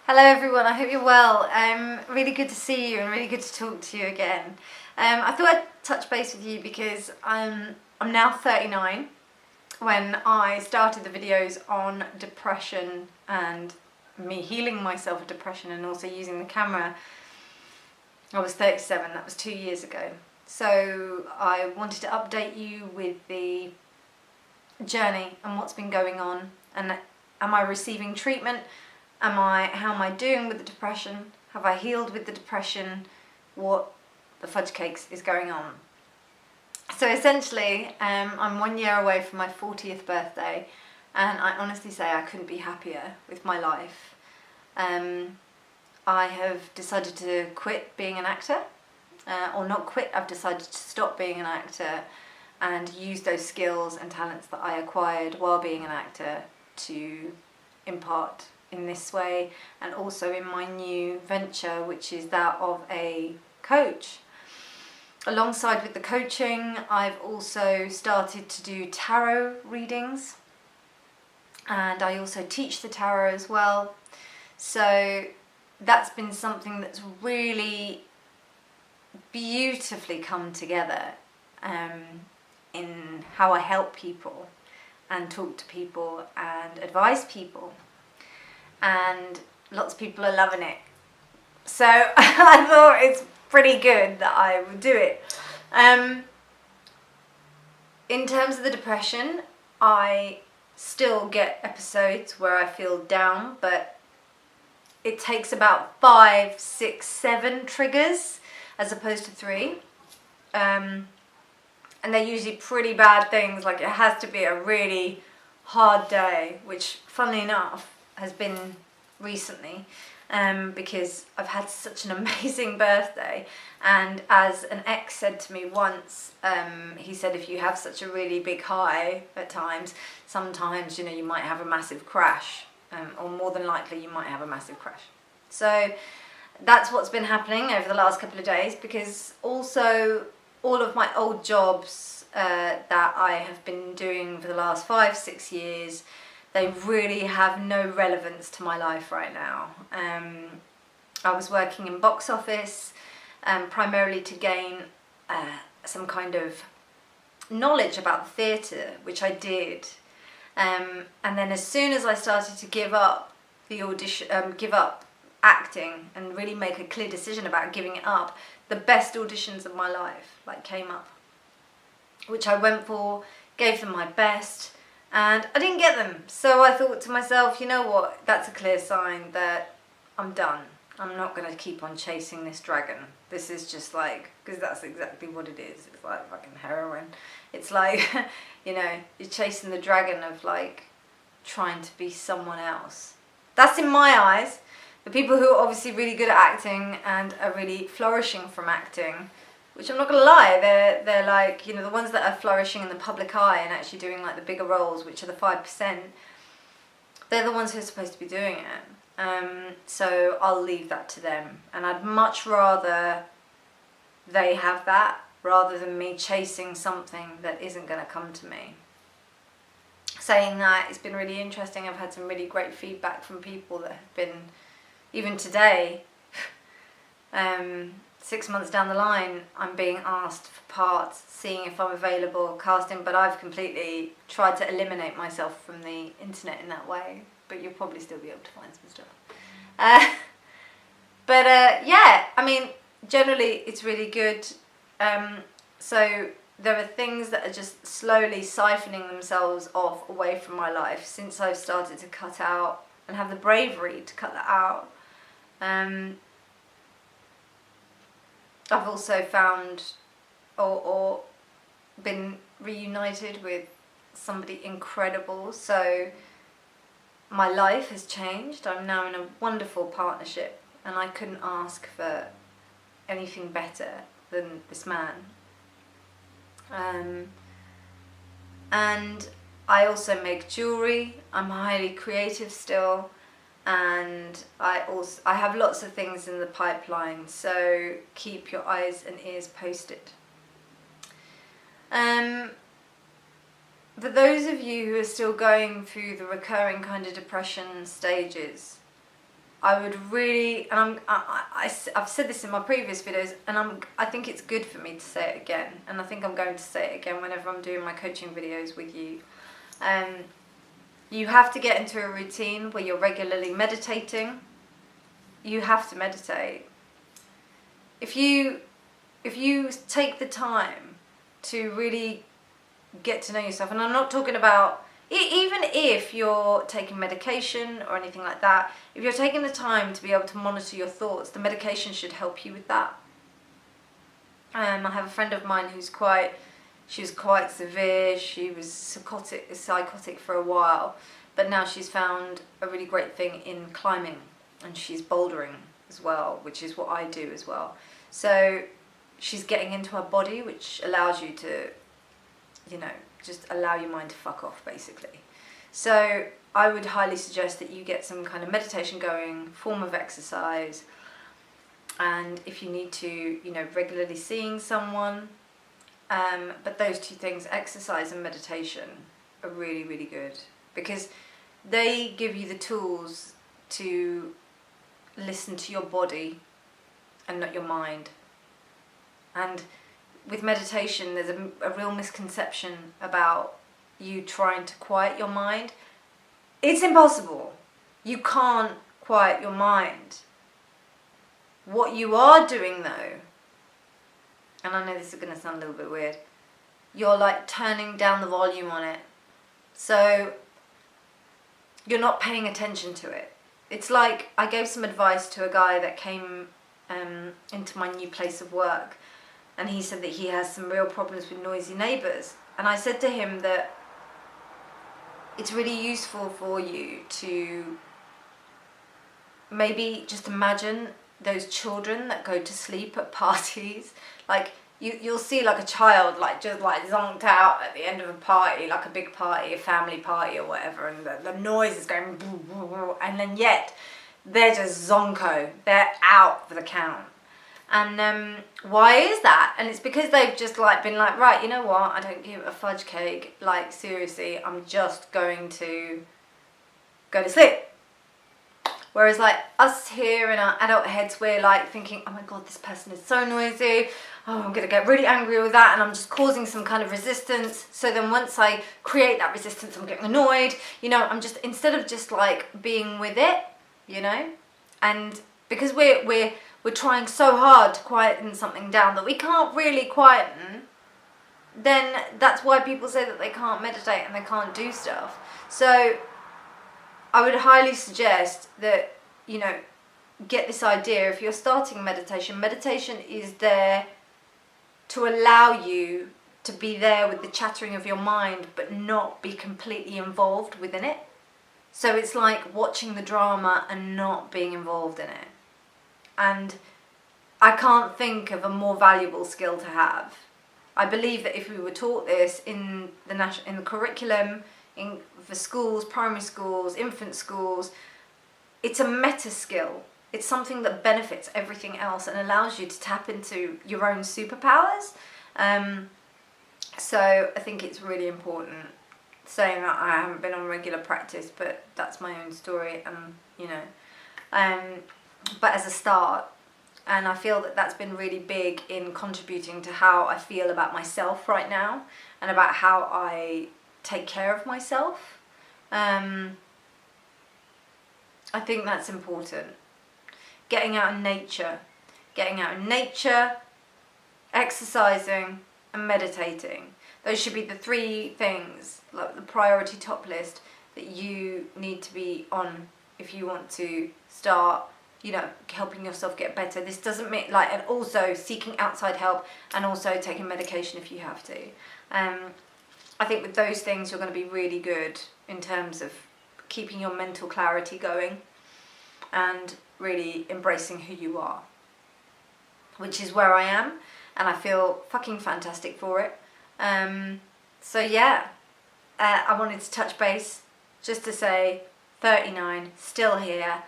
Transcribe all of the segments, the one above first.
Hello everyone, I hope you're well. Really good to see you and really good to talk to you again. I thought I'd touch base with you because I'm now 39. When I started the videos on depression and me healing myself of depression and also using the camera, I was 37, that was 2 years ago. So I wanted to update you with the journey and what's been going on, and am I receiving treatment? How am I doing with the depression? Have I healed with the depression? What the fudge cakes is going on? So essentially, I'm 1 year away from my 40th birthday, and I honestly say I couldn't be happier with my life. I have decided to quit being an actor, or not quit, I've decided to stop being an actor and use those skills and talents that I acquired while being an actor to impart in this way, and also in my new venture, which is that of a coach. Alongside with the coaching, I've also started to do tarot readings, and I also teach the tarot as well. So that's been something that's really beautifully come together in how I help people and talk to people and advise people. And lots of people are loving it. So I thought it's pretty good that I would do it. In terms of the depression, I still get episodes where I feel down, but it takes about 5, 6, 7 triggers as opposed to 3. And they're usually pretty bad things, like it has to be a really hard day, which funnily enough has been recently, because I've had such an amazing birthday, and as an ex said to me once, he said if you have such a really big high at times, sometimes you might have a massive crash, or more than likely you might have a massive crash. So that's what's been happening over the last couple of days, because also all of my old jobs that I have been doing for the last 5-6 years, they really have no relevance to my life right now. I was working in box office primarily to gain some kind of knowledge about the theatre, which I did. And then as soon as I started to give up the audition, give up acting and really make a clear decision about giving it up, the best auditions of my life came up, which I went for, gave them my best, and I didn't get them. So I thought to myself, you know what, that's a clear sign that I'm done. I'm not going to keep on chasing this dragon. This is just because that's exactly what it is. It's like fucking heroin. It's like, you're chasing the dragon of trying to be someone else. That's in my eyes. The people who are obviously really good at acting and are really flourishing from acting, which I'm not going to lie, they're the ones that are flourishing in the public eye and actually doing the bigger roles, which are the 5%, they're the ones who are supposed to be doing it. So I'll leave that to them. And I'd much rather they have that rather than me chasing something that isn't going to come to me. Saying that, it's been really interesting. I've had some really great feedback from people that have been, even today, 6 months down the line, I'm being asked for parts, seeing if I'm available, casting, but I've completely tried to eliminate myself from the internet in that way, but you'll probably still be able to find some stuff. Yeah, I mean, generally it's really good. So there are things that are just slowly siphoning themselves off away from my life since I've started to cut out and have the bravery to cut that out. I've also found or been reunited with somebody incredible, so my life has changed. I'm now in a wonderful partnership, and I couldn't ask for anything better than this man. And I also make jewellery. I'm highly creative still. And I have lots of things in the pipeline, so keep your eyes and ears posted. For those of you who are still going through the recurring kind of depression stages, I would really, and I've said this in my previous videos, and I think it's good for me to say it again, and I think I'm going to say it again whenever I'm doing my coaching videos with you. You have to get into a routine where you're regularly meditating. You have to meditate. If you take the time to really get to know yourself, and I'm not talking about, even if you're taking medication or anything like that, if you're taking the time to be able to monitor your thoughts, the medication should help you with that. I have a friend of mine she was quite severe. She was psychotic for a while, but now she's found a really great thing in climbing, and she's bouldering as well, which is what I do as well. So she's getting into her body, which allows you to, just allow your mind to fuck off, basically. So I would highly suggest that you get some kind of meditation going, form of exercise, and if you need to, regularly seeing someone. But those two things, exercise and meditation, are really, really good, because they give you the tools to listen to your body and not your mind. And with meditation, there's a real misconception about you trying to quiet your mind. It's impossible. You can't quiet your mind. What you are doing though, and I know this is going to sound a little bit weird, you're like turning down the volume on it. So you're not paying attention to it. It's like I gave some advice to a guy that came into my new place of work, and he said that he has some real problems with noisy neighbours. And I said to him that it's really useful for you to maybe just imagine those children that go to sleep at parties. Like you'll see like a child just zonked out at the end of a party, like a big party, a family party or whatever, and the noise is going boo, boo, boo, and then yet they're just zonko, they're out for the count. And why is that? And it's because they've just been like, right, you know what, I don't give a fudge cake, seriously, I'm just going to go to sleep. Whereas us here in our adult heads, we're thinking, oh my God, this person is so noisy, oh, I'm going to get really angry with that, and I'm just causing some kind of resistance. So then once I create that resistance, I'm getting annoyed, I'm just, instead of just being with it, and because we're trying so hard to quieten something down that we can't really quieten, then that's why people say that they can't meditate and they can't do stuff. So I would highly suggest that, get this idea. If you're starting meditation is there to allow you to be there with the chattering of your mind, but not be completely involved within it. So it's like watching the drama and not being involved in it. And I can't think of a more valuable skill to have. I believe that if we were taught this in the curriculum, for schools, primary schools, infant schools, it's a meta skill. It's something that benefits everything else and allows you to tap into your own superpowers. So I think it's really important. Saying that, I haven't been on regular practice, but that's my own story, but as a start, and I feel that that's been really big in contributing to how I feel about myself right now and about how I take care of myself. I think that's important. Getting out in nature, exercising and meditating. Those should be the three things, the priority top list, that you need to be on if you want to start, helping yourself get better. This doesn't mean and also seeking outside help, and also taking medication if you have to. I think with those things you're going to be really good in terms of keeping your mental clarity going and really embracing who you are, which is where I am, and I feel fucking fantastic for it. So yeah, I wanted to touch base just to say 39, still here.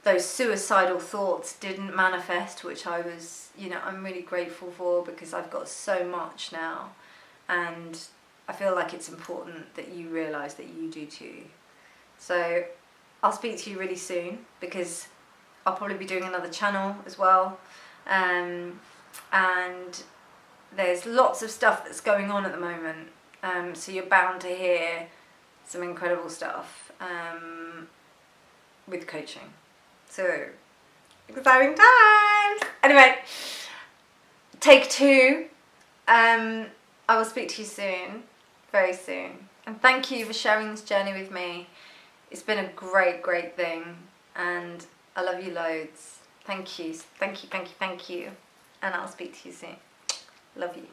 Those suicidal thoughts didn't manifest, which I was, I'm really grateful for, because I've got so much now, and I feel like it's important that you realise that you do too. So I'll speak to you really soon, because I'll probably be doing another channel as well. And there's lots of stuff that's going on at the moment. So you're bound to hear some incredible stuff with coaching. So, exciting times! Anyway, take 2. I will speak to you soon, very soon. And thank you for sharing this journey with me. It's been a great, great thing. And I love you loads. Thank you, thank you, thank you, thank you. And I'll speak to you soon. Love you.